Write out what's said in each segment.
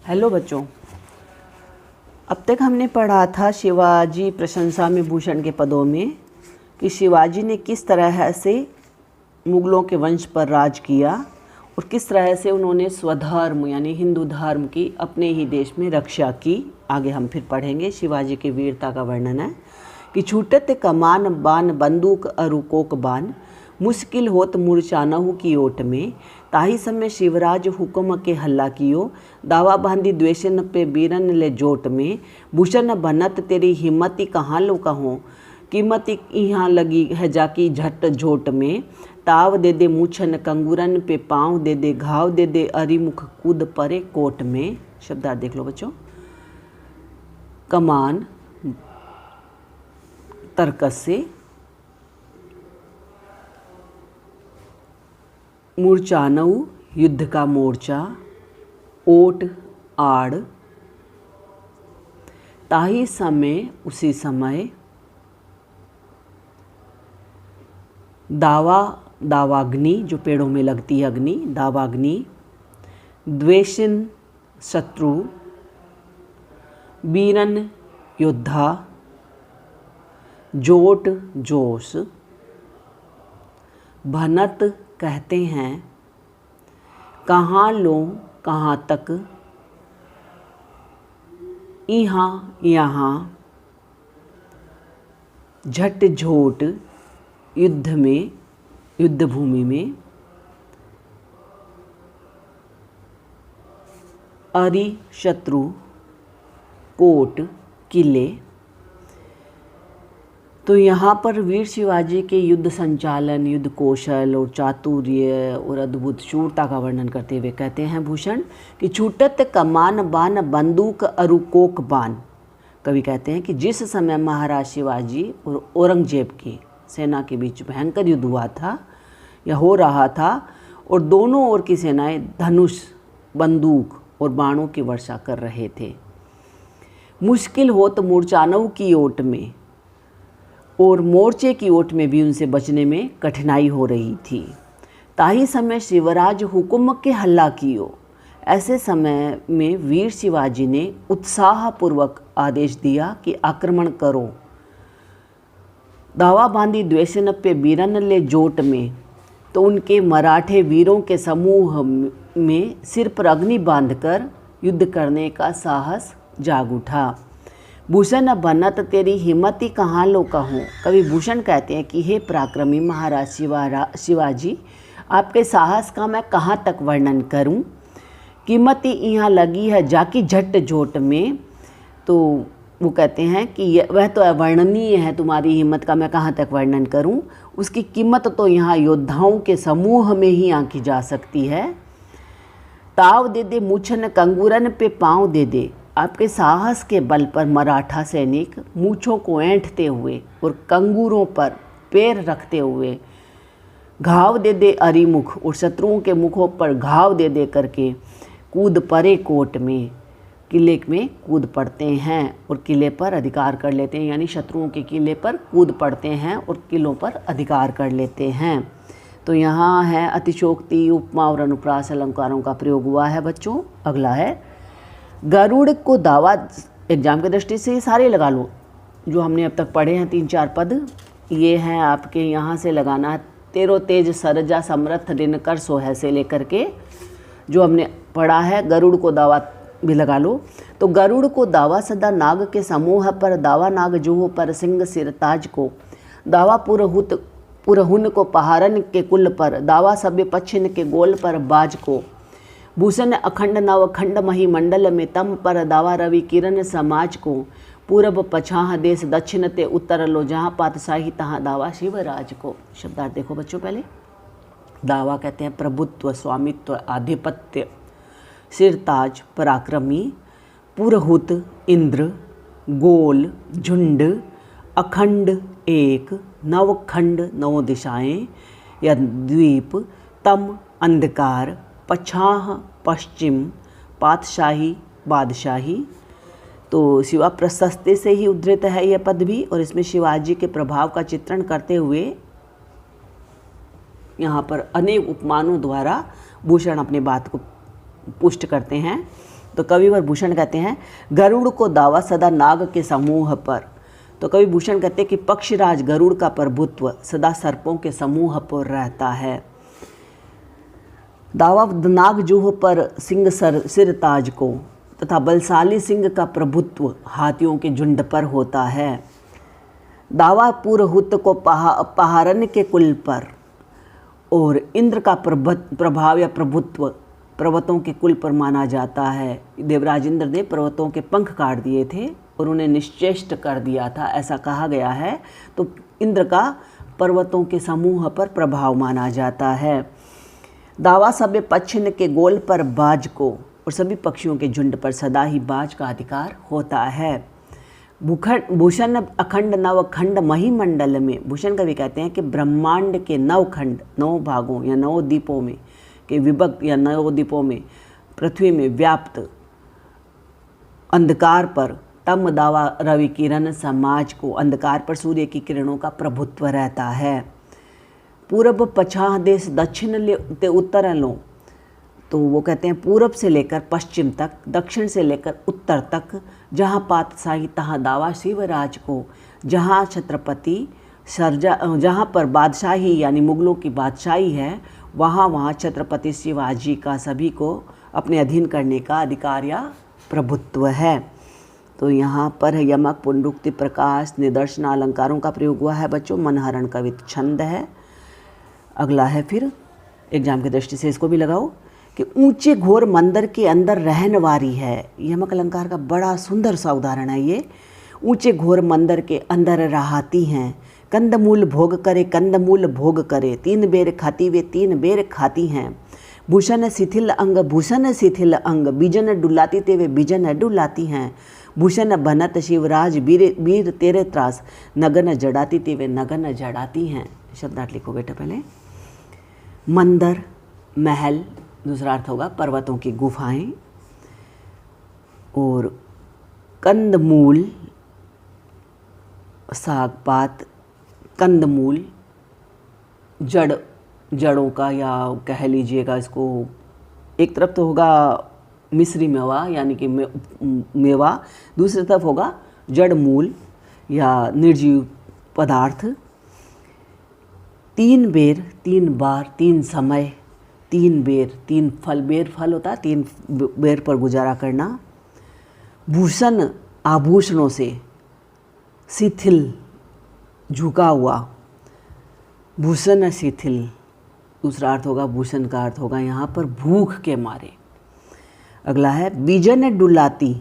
Hello बच्चों, अब तक हमने पढ़ा था शिवाजी प्रशंसा में भूषण के पदों में कि शिवाजी ने किस तरह से मुग़लों के वंश पर राज किया और किस तरह से उन्होंने स्वधर्म यानी हिंदू धर्म की अपने ही देश में रक्षा की। आगे हम फिर पढ़ेंगे। शिवाजी की वीरता का वर्णन है कि छूटत कमान बान बंदूक अरुकोक बान, मुश्किल होत मूर्छानहु की ओट में, ताही समय शिवराज हुक्म के हल्ला कियो, दावा बांधी द्वेषन पे बीरन ले जोट में, भूषण बनत तेरी हिम्मती कहाँ लो कहो, कीमती यहाँ लगी है जाकी झट झोट में, ताव दे दे मूछन कंगूरन पे पाँव दे दे घाव दे दे अरिमुख कूद परे कोट में। शब्दार्थ देख लो बच्चों। कमान तर्कस से, मूर्छानऊ युद्ध का मोर्चा, ओट आड़, ताही समय उसी समय, दावा दावाग्नि जो पेड़ों में लगती है अग्नि, दावाग्नि, द्वेषिन शत्रु, बीरन योद्धा, जोट जोश, भनत कहते हैं, कहाँ लो कहाँ तक, यहाँ यहाँ, झट झोट युद्ध में युद्ध भूमि में, अरि शत्रु कोट किले। तो यहाँ पर वीर शिवाजी के युद्ध संचालन, युद्ध कौशल और चातुर्य और अद्भुत शूरता का वर्णन करते हुए कहते हैं भूषण कि छूटत कमान बान बंदूक अरुकोक बान। कवि कहते हैं कि जिस समय महाराज शिवाजी और औरंगजेब की सेना के बीच भयंकर युद्ध हुआ था या हो रहा था और दोनों ओर की सेनाएं धनुष, बंदूक और बाणों की वर्षा कर रहे थे, मुश्किल हो तो मूर्छानऊ की ओट में और मोर्चे की ओट में भी उनसे बचने में कठिनाई हो रही थी। ताही समय शिवराज हुक्म के हल्ला कियो। ऐसे समय में वीर शिवाजी ने उत्साहपूर्वक आदेश दिया कि आक्रमण करो। दावा बांधी द्वेषन पे बीरन ले जोट में, तो उनके मराठे वीरों के समूह में सिर पर अग्नि बांधकर युद्ध करने का साहस जाग उठा। भूषण बनत तेरी हिम्मती कहाँ लो कहूँ। कवि भूषण कहते हैं कि हे पराक्रमी महाराज शिवाजी, आपके साहस का मैं कहाँ तक वर्णन करूँ। कीमती यहाँ लगी है जाकी झट झोट में। तो वो कहते हैं कि वह तो अवर्णनीय है, तुम्हारी हिम्मत का मैं कहाँ तक वर्णन करूँ। उसकी कीमत तो यहाँ योद्धाओं के समूह में ही आंकी जा सकती है। ताव दे दे मूछन कंगूरन पे पाँव दे दे। आपके साहस के बल पर मराठा सैनिक मूछों को ऐंठते हुए और कंगूरों पर पैर रखते हुए घाव दे दे अरिमुख और शत्रुओं के मुखों पर घाव दे दे करके कूद परे कोट में, किले में कूद पड़ते हैं और किले पर अधिकार कर लेते हैं। यानी शत्रुओं के किले पर कूद पड़ते हैं और किलों पर अधिकार कर लेते हैं। तो यहाँ है अतिशोक्ति, उपमा और अनुप्रास अलंकारों का प्रयोग हुआ है बच्चों। अगला है गरुड़ को दावा। एग्जाम की दृष्टि से ये सारे लगा लो जो हमने अब तक पढ़े हैं, 3-4 पद ये हैं आपके। यहाँ से लगाना है तेरो तेज सरजा समर्थ दिनकर सोह से लेकर के जो हमने पढ़ा है गरुड़ को दावा भी लगा लो। तो गरुड़ को दावा सदा नाग के समूह पर, दावा नाग जूह पर सिंह सिरताज को, दावा पुरहुन को पहारन के कुल पर, दावा सभ्य पच्छिन के गोल पर बाज को, भूषण अखंड नव खंड महीमंडल में तम पर, दावा रवि किरण समाज को, पूरब पछाह देश दक्षिण ते उत्तर लो, जहाँ पातशाही तहाँ दावा शिवराज को। शब्दार्थ देखो बच्चों। पहले दावा कहते हैं प्रभुत्व, स्वामित्व, आधिपत्य, सिरताज पराक्रमी, पुरहुत इंद्र, गोल झुंड, अखंड एक, नवखंड 9 दिशाएं या द्वीप, तम अंधकार, पछाह पश्चिम, पातशाही बादशाही। तो शिवा प्रशस्ति से ही उद्धृत है यह पद भी और इसमें शिवाजी के प्रभाव का चित्रण करते हुए यहाँ पर अनेक उपमानों द्वारा भूषण अपने बात को पुष्ट करते हैं। तो कविवर भूषण कहते हैं गरुड़ को दावा सदा नाग के समूह पर। तो कवि भूषण कहते हैं कि पक्षीराज गरुड़ का प्रभुत्व सदा सर्पों के समूह पर रहता है। दावा नाग जूह पर सिंह सिर ताज को तथा बलशाली सिंह का प्रभुत्व हाथियों के झुंड पर होता है। दावा पुरहुत को पहारन के कुल पर और इंद्र का प्रभाव या प्रभुत्व पर्वतों के कुल पर माना जाता है। देवराज इंद्र ने पर्वतों के पंख काट दिए थे और उन्हें निश्चेष्ट कर दिया था, ऐसा कहा गया है। तो इंद्र का पर्वतों के समूह पर प्रभाव माना जाता है। दावा सभ्य पक्षिन के गोल पर बाज को और सभी पक्षियों के झुंड पर सदा ही बाज का अधिकार होता है। भूषण अखंड नवखंड महिमंडल में, भूषण कवि कहते हैं कि ब्रह्मांड के नवखंड 9 भागों या 9 द्वीपों में के विभक्त या 9 द्वीपों में पृथ्वी में व्याप्त अंधकार पर तम दावा रवि किरण समाज को, अंधकार पर सूर्य की किरणों का प्रभुत्व रहता है। पूरब पछाह देश दक्षिण ले उत्तर लो, तो वो कहते हैं पूरब से लेकर पश्चिम तक, दक्षिण से लेकर उत्तर तक, जहाँ पातशाही तहाँ दावा शिवराज को, जहाँ छत्रपति जहाँ पर बादशाही यानी मुगलों की बादशाही है, वहाँ छत्रपति शिवाजी का सभी को अपने अधीन करने का अधिकार या प्रभुत्व है। तो यहाँ पर यमक पुनरुक्ति प्रकाश निदर्शन अलंकारों का प्रयोग हुआ है बच्चों। मनहरण कवित छंद है। अगला है फिर एग्जाम की दृष्टि से इसको भी लगाओ कि ऊंचे घोर मंदिर के अंदर रहन वारी है। यमक अलंकार का बड़ा सुंदर सा उदाहरण है ये। ऊंचे घोर मंदिर के अंदर रहाती हैं, कंदमूल भोग करे कंदमूल भोग करे, 3 बेर खाती वे 3 बेर खाती हैं। भूषण शिथिल अंग बीजन डुलाती ते वे बीजन डुलाती हैं। भूषण बनत शिवराज वीर तेरे त्रास, नगन जड़ाती ते वे नगन जड़ाती हैं। शब्दार्थ लिखो बेटा पहले। मंदिर महल, दूसरा अर्थ होगा पर्वतों की गुफाएं, और कंदमूल साग पात, कंदमूल जड़ों का, या कह लीजिएगा इसको, एक तरफ तो होगा मिस्री मेवा यानी कि मेवा, दूसरी तरफ होगा जड़ मूल या निर्जीव पदार्थ। 3 बेर 3 बार 3 समय 3 बेर 3 फल, बेर फल होता है, 3 बेर पर गुजारा करना। भूषण आभूषणों से, शिथिल झुका हुआ, भूषण शिथिल, दूसरा अर्थ होगा भूषण का अर्थ होगा यहाँ पर भूख के मारे। अगला है बीजन डुलाती,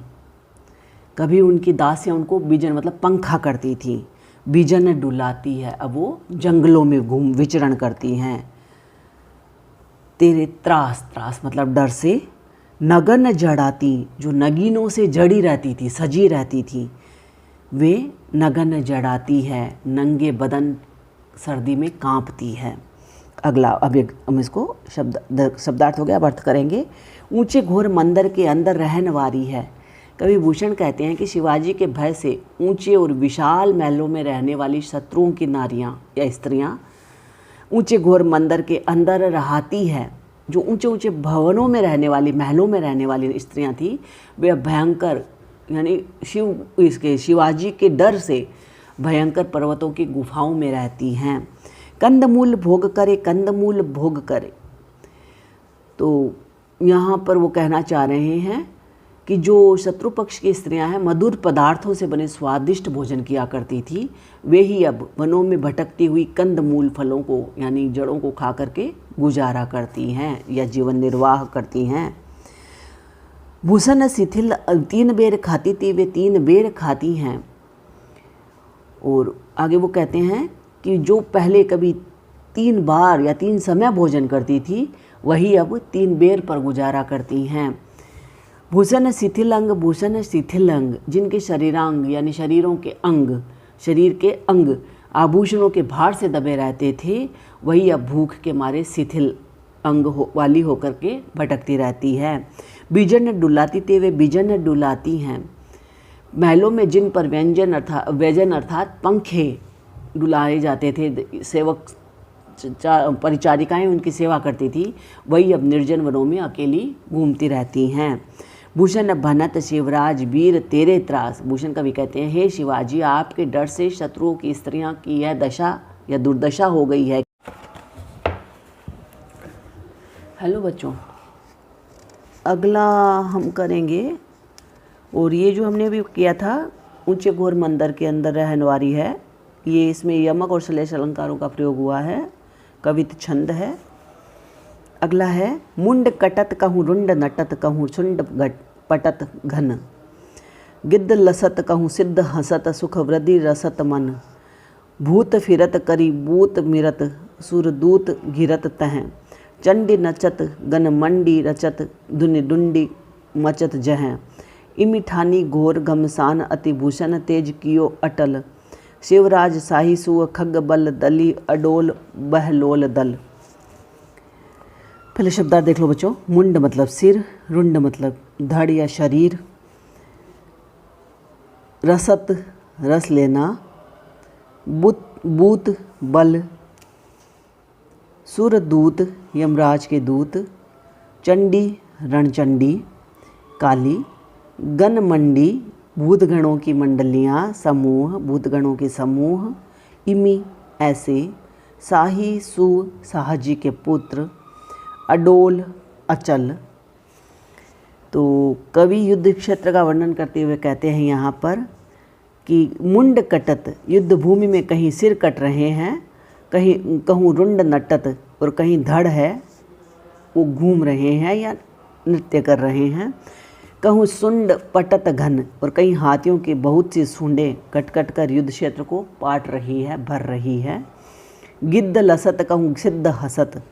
कभी उनकी दासियाँ उनको बीजन मतलब पंखा करती थी, बीजन डुलाती है, अब वो जंगलों में विचरण करती हैं। तेरे त्रास मतलब डर से, नगन जड़ाती, जो नगीनों से जड़ी रहती थी, सजी रहती थी, वे नगन जड़ाती है, नंगे सर्दी में कांपती है। अगला अब हम इसको शब्दार्थ हो गया, अब अर्थ करेंगे। ऊंचे घोर मंदिर के अंदर रहन वारी है। कवि भूषण कहते हैं कि शिवाजी के भय से ऊंचे और विशाल महलों में रहने वाली शत्रुओं की नारियां या स्त्रियां ऊंचे घोर मंदिर के अंदर रहाती है। जो ऊंचे ऊंचे भवनों में रहने वाली, महलों में रहने वाली स्त्रियां थी, वे भयंकर यानी शिवाजी के डर से भयंकर पर्वतों की गुफाओं में रहती हैं। कंदमूल भोग करे कंदमूल भोग करे, तो यहाँ पर वो कहना चाह रहे हैं कि जो शत्रु पक्ष की स्त्रियां हैं मधुर पदार्थों से बने स्वादिष्ट भोजन किया करती थी, वे ही अब वनों में भटकती हुई कंदमूल फलों को यानी जड़ों को खा करके गुजारा करती हैं या जीवन निर्वाह करती हैं। भूषण शिथिल 3 बेर खाती थी वे 3 बेर खाती हैं। और आगे वो कहते हैं कि जो पहले कभी 3 बार या 3 समय भोजन करती थी, वही अब 3 बेर पर गुजारा करती हैं। भूषण शिथिल अंग, जिनके शरीरांग यानी शरीरों के अंग, शरीर के अंग आभूषणों के भार से दबे रहते थे, वही अब भूख के मारे शिथिल अंग वाली होकर के भटकती रहती है। बीजन डुलाती ते वे बीजन डुलाती हैं। महलों में जिन पर व्यजन अर्थात पंखे डुलाए जाते थे, सेवक परिचारिकाएं उनकी सेवा करती थी, वही अब निर्जन वनों में अकेली घूमती रहती हैं। भूषण भनत शिवराज वीर तेरे त्रास। भूषण कवि कहते हैं, हे शिवाजी, आपके डर से शत्रुओं की स्त्रियां की यह दशा या दुर्दशा हो गई है। हेलो बच्चों, अगला हम करेंगे, और ये जो हमने अभी किया था ऊंचे घोर मंदिर के अंदर रहनवारी है, ये इसमें यमक और श्लेष अलंकारों का प्रयोग हुआ है, कवित छंद है। अगला है, मुंड कटत कहूँ रुंड नटत कहूँ सुंड पटत घन, गिद्ध लसत कहूँ सिद्ध हसत सुख वृद्धि रसत मन, भूत फिरत करी बूत मिरत सुरदूत घिरत तह, चंडी नचत गन मंडी रचत दुनि डुंडी मचत जह, इमिठानी घोर घमसान अतिभूषण तेज कियो अटल, शिवराज शाही सुअ खग बल दली अडोल बहलोल दल। पहले शब्दार्थ देख लो बच्चों। मुंड मतलब सिर, रुंड मतलब धड़ या शरीर, रसत रस लेना, बूत बल, सुरदूत यमराज के दूत, चंडी रणचंडी काली, गण मंडी भूतगणों की मंडलियाँ, समूह भूतगणों के समूह, इमी ऐसे, शाही सु शाहजी के पुत्र, अडोल अचल। तो कवि युद्ध क्षेत्र का वर्णन करते हुए कहते हैं यहाँ पर कि मुंड कटत, युद्ध भूमि में कहीं सिर कट रहे हैं, कहीं कहूँ रुंड नटत और कहीं धड़ है वो घूम रहे हैं या नृत्य कर रहे हैं, कहूँ सुंड पटत घन और कहीं हाथियों की बहुत सी सूंडें कट कट कर युद्ध क्षेत्र को पाट रही है, भर रही है, गिद्ध लसत कहूँ सिद्ध हसत,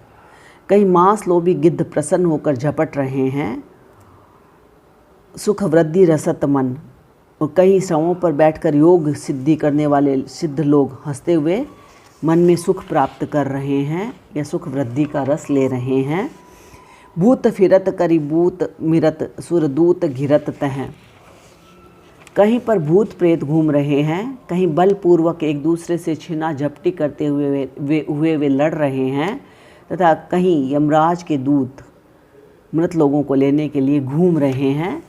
कहीं मांस लोभी गिद्ध प्रसन्न होकर झपट रहे हैं, सुख वृद्धि रसत मन और कहीं शवों पर बैठकर योग सिद्धि करने वाले सिद्ध लोग हंसते हुए मन में सुख प्राप्त कर रहे हैं या सुख वृद्धि का रस ले रहे हैं, भूत फिरत करी बूत मिरत सुरदूत घिरत तह, कहीं पर भूत प्रेत घूम रहे हैं, कहीं बलपूर्वक एक दूसरे से छीना झपटी करते हुए वे लड़ रहे हैं, तथा कहीं यमराज के दूत मृत लोगों को लेने के लिए घूम रहे हैं,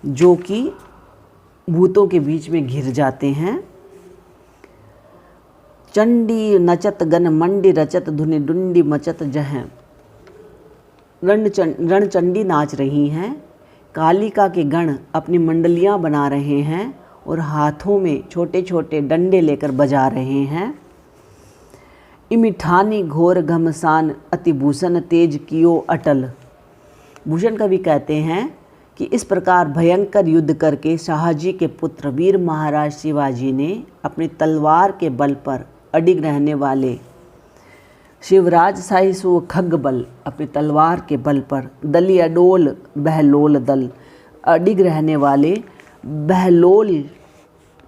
जो कि भूतों के बीच में घिर जाते हैं। चंडी नचत गन मंडी रचत धुनि डुंडी मचत जह, रणचंडी नाच रही हैं, कालिका के गण अपनी मंडलियां बना रहे हैं और हाथों में छोटे छोटे डंडे लेकर बजा रहे हैं। इमिठानी घोर घमसान अतिभूषण तेज कियो अटल। भूषण कवि कहते हैं कि इस प्रकार भयंकर युद्ध करके शाहजी के पुत्र वीर महाराज शिवाजी ने अपनी तलवार के बल पर अडिग रहने वाले शिवराज शाही सु खग बल, अपनी तलवार के बल पर दली अडोल बहलोल दल, अडिग रहने वाले बहलोल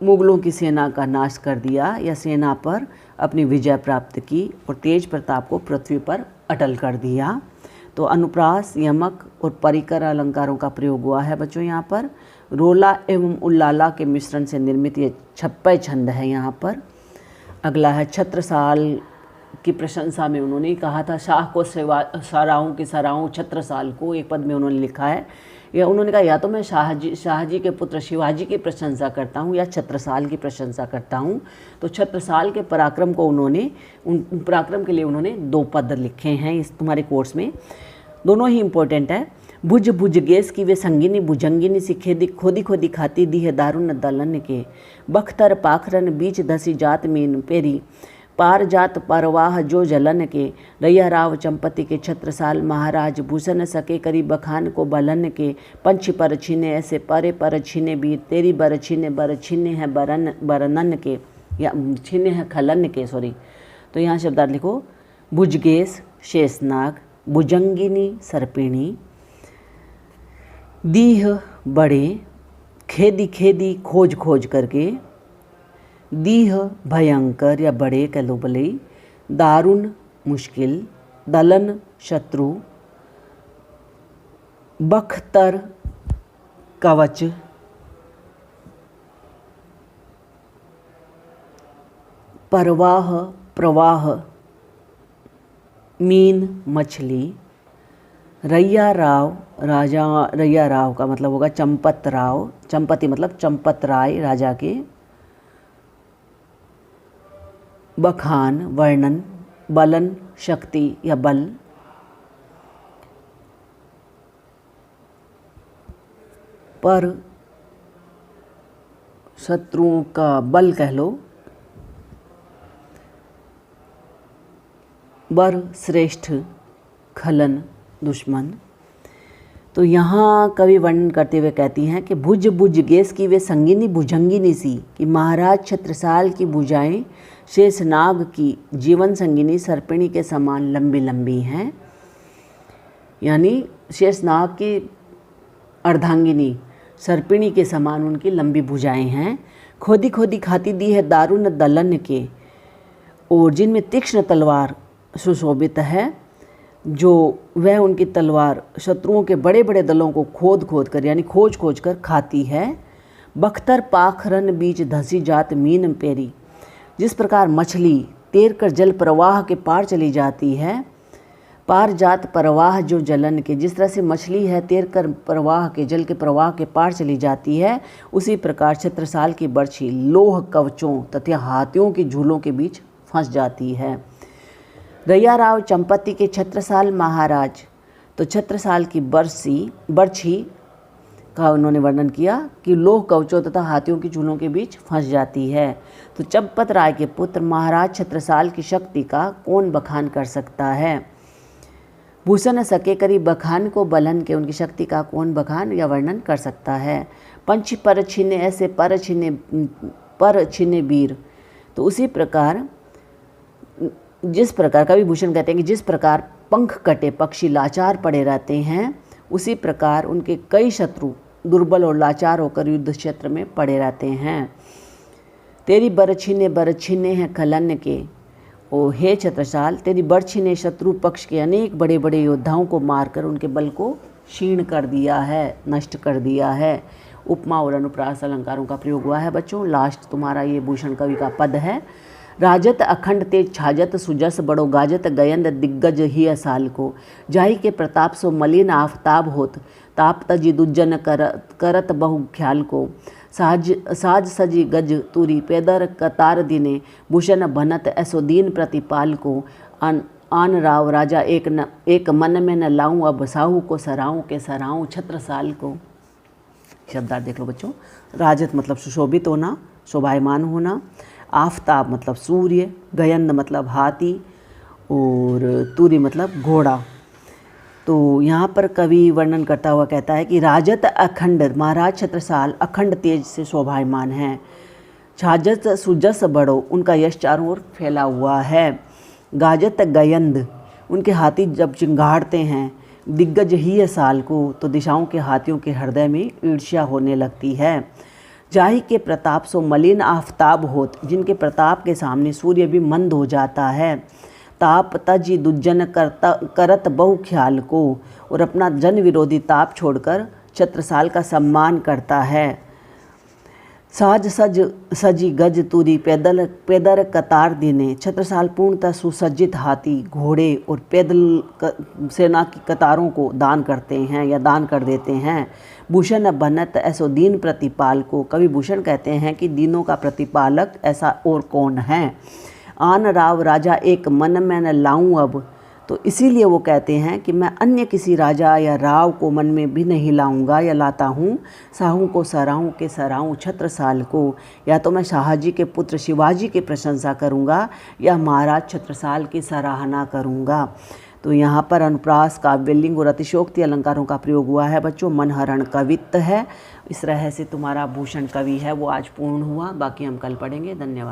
मुगलों की सेना का नाश कर दिया या सेना पर अपनी विजय प्राप्त की और तेज प्रताप को पृथ्वी पर अटल कर दिया। तो अनुप्रास, यमक और परिकर अलंकारों का प्रयोग हुआ है बच्चों यहाँ पर। रोला एवं उल्लाला के मिश्रण से निर्मित ये छप्पय छंद है यहाँ पर। अगला है छत्रसाल की प्रशंसा में उन्होंने कहा था, शाह को सराहूं की सराहूं छत्रसाल को, एक पद में उन्होंने लिखा है। या उन्होंने कहा या तो मैं शाहजी के पुत्र शिवाजी की प्रशंसा करता हूँ या छत्रसाल की प्रशंसा करता हूँ। तो छत्रसाल के पराक्रम को उन्होंने उन पराक्रम के लिए उन्होंने 2 पद लिखे हैं इस तुम्हारे कोर्स में, दोनों ही इम्पोर्टेंट है। भुज भुज गेस की वे संगिनी भुजंगिनी सी खेदी खोदी खोदी खाती दी है दारुण दलन के, बख्तर पाखरन बीच धसी जात मीन पेरी, पार जात परवाह जो जलन के, रैया राव चंपति के छत्रसाल महाराज भूषण सके करी बखान को बलन के, पंच पर छीने ऐसे परे पर छीने वीर तेरी बर छीने है बरनन के या छीने है खलन के, सॉरी। तो यहाँ शब्दार्थ लिखो, भुजगेश शेषनाग, भुजंगिनी सर्पिणी, दीह बड़े, खेदी खेदी खोज खोज करके, दीह भयंकर या बड़े कह लो भले, दारुण मुश्किल, दलन शत्रु, बख्तर कवच, परवाह प्रवाह, मीन मछली, रैया राव, राजा रैया राव का मतलब होगा चंपत राव, चंपति मतलब चंपत राय राजा के। बखान वर्णन, बलन शक्ति या बल। पर शत्रुओं का बल कह लो। बर श्रेष्ठ, खलन दुश्मन। तो यहाँ कवि वर्णन करते हुए कहती हैं कि भुज भुज गेस की वे संगिनी भुजंगिनी सी, कि महाराज छत्रसाल की भुजाएं शेषनाग की जीवन संगिनी सर्पिणी के समान लंबी लंबी हैं। यानी शेषनाग की अर्धांगिनी सर्पिणी के समान उनकी लंबी भुजाएं हैं। खोदी खोदी खाती दी है दारुण दलन के, और जिनमें तीक्ष्ण तलवार सुशोभित है, जो वह उनकी तलवार शत्रुओं के बड़े बड़े दलों को खोद खोद कर यानी खोज खोज कर खाती है। बख्तर पाखरन बीच धसी जात मीन पेरी, जिस प्रकार मछली तैर कर जल प्रवाह के पार चली जाती है, पार जात प्रवाह जो जलन के, जिस तरह से मछली है तैर कर प्रवाह के जल के प्रवाह के पार चली जाती है, उसी प्रकार छत्रसाल की बर्छी लोह कवचों तथा हाथियों की झूलों के बीच फंस जाती है। रैया राव चंपति के छत्रसाल महाराज, तो छत्रसाल की बर्छी का उन्होंने वर्णन किया कि लोह कवचों तथा हाथियों की झूलों के बीच फंस जाती है। तो चंपत राय के पुत्र महाराज छत्रसाल की शक्ति का कौन बखान कर सकता है। भूषण सके करी बखान को बलन के, उनकी शक्ति का कौन बखान या वर्णन कर सकता है। पंछी पर छीने ऐसे पर छीने वीर, तो उसी प्रकार जिस प्रकार कवि भूषण कहते हैं कि जिस प्रकार पंख कटे पक्षी लाचार पड़े रहते हैं, उसी प्रकार उनके कई शत्रु दुर्बल और लाचार होकर युद्ध क्षेत्र में पड़े रहते हैं। तेरी बरछीने हैं खलन के, ओ हे छत्रसाल तेरी बर्छी ने शत्रु पक्ष के अनेक बड़े बड़े योद्धाओं को मारकर उनके बल को क्षीण कर दिया है, नष्ट कर दिया है। उपमा और अनुप्रास अलंकारों का प्रयोग हुआ है बच्चों। लास्ट तुम्हारा ये भूषण कवि का पद है। राजत अखंड तेज छाजत सुजस बड़ो गाजत गयंद दिग्गज ही असाल को, जाहि के प्रताप सो मलिन आफताब होत, ताप तजी दुज्जन करत बहु ख्याल को, साज सजी गज तुरी पेदर कतार दिने, भूषण बनत ऐसो दीन प्रतिपाल को, आन राव राजा एक मन में न लाऊं, अब साहू को सराऊं के सराऊं छत्रसाल को। शब्दार्थ देख लो बच्चों। राजत मतलब सुशोभित होना, शोभायमान होना। आफताब मतलब सूर्य, गयंद मतलब हाथी, और तुरी मतलब घोड़ा। तो यहाँ पर कवि वर्णन करता हुआ कहता है कि राजत अखंड, महाराज छत्रसाल अखंड तेज से शोभायमान हैं। छाजत सुजस बड़ो, उनका यश चारों ओर फैला हुआ है। गाजत गयंद, उनके हाथी जब चिंगाड़ते हैं। दिग्गज ही साल को, तो दिशाओं के हाथियों के हृदय में ईर्ष्या होने लगती है। जाहि के प्रताप सो मलिन आफताब होत, जिनके प्रताप के सामने सूर्य भी मंद हो जाता है। ताप तजी दुज्जन करत बहु ख्याल को, और अपना जन विरोधी ताप छोड़कर छत्रसाल का सम्मान करता है। साज सजी गज तुरी पैदल कतार दिने, छत्रसाल पूर्णतः सुसज्जित हाथी, घोड़े और पैदल सेना की कतारों को दान करते हैं या दान कर देते हैं। भूषण बनत ऐसो दीन प्रतिपाल को, कवि भूषण कहते हैं कि दीनों का प्रतिपालक ऐसा और कौन है। आन राव राजा एक मन में न लाऊं अब, तो इसीलिए वो कहते हैं कि मैं अन्य किसी राजा या राव को मन में भी नहीं लाऊंगा या लाता हूँ। साहू को सराहूँ के सराहूँ छत्रसाल को, या तो मैं शाहजी के पुत्र शिवाजी की प्रशंसा करूँगा या महाराज छत्रसाल की सराहना करूँगा। तो यहाँ पर अनुप्रास, काव्यलिंग और अतिशोक्ति अलंकारों का प्रयोग हुआ है बच्चों। मनहरण कवित्व है। इस तरह से तुम्हारा भूषण कवि है वो आज पूर्ण हुआ। बाकी हम कल पढ़ेंगे। धन्यवाद।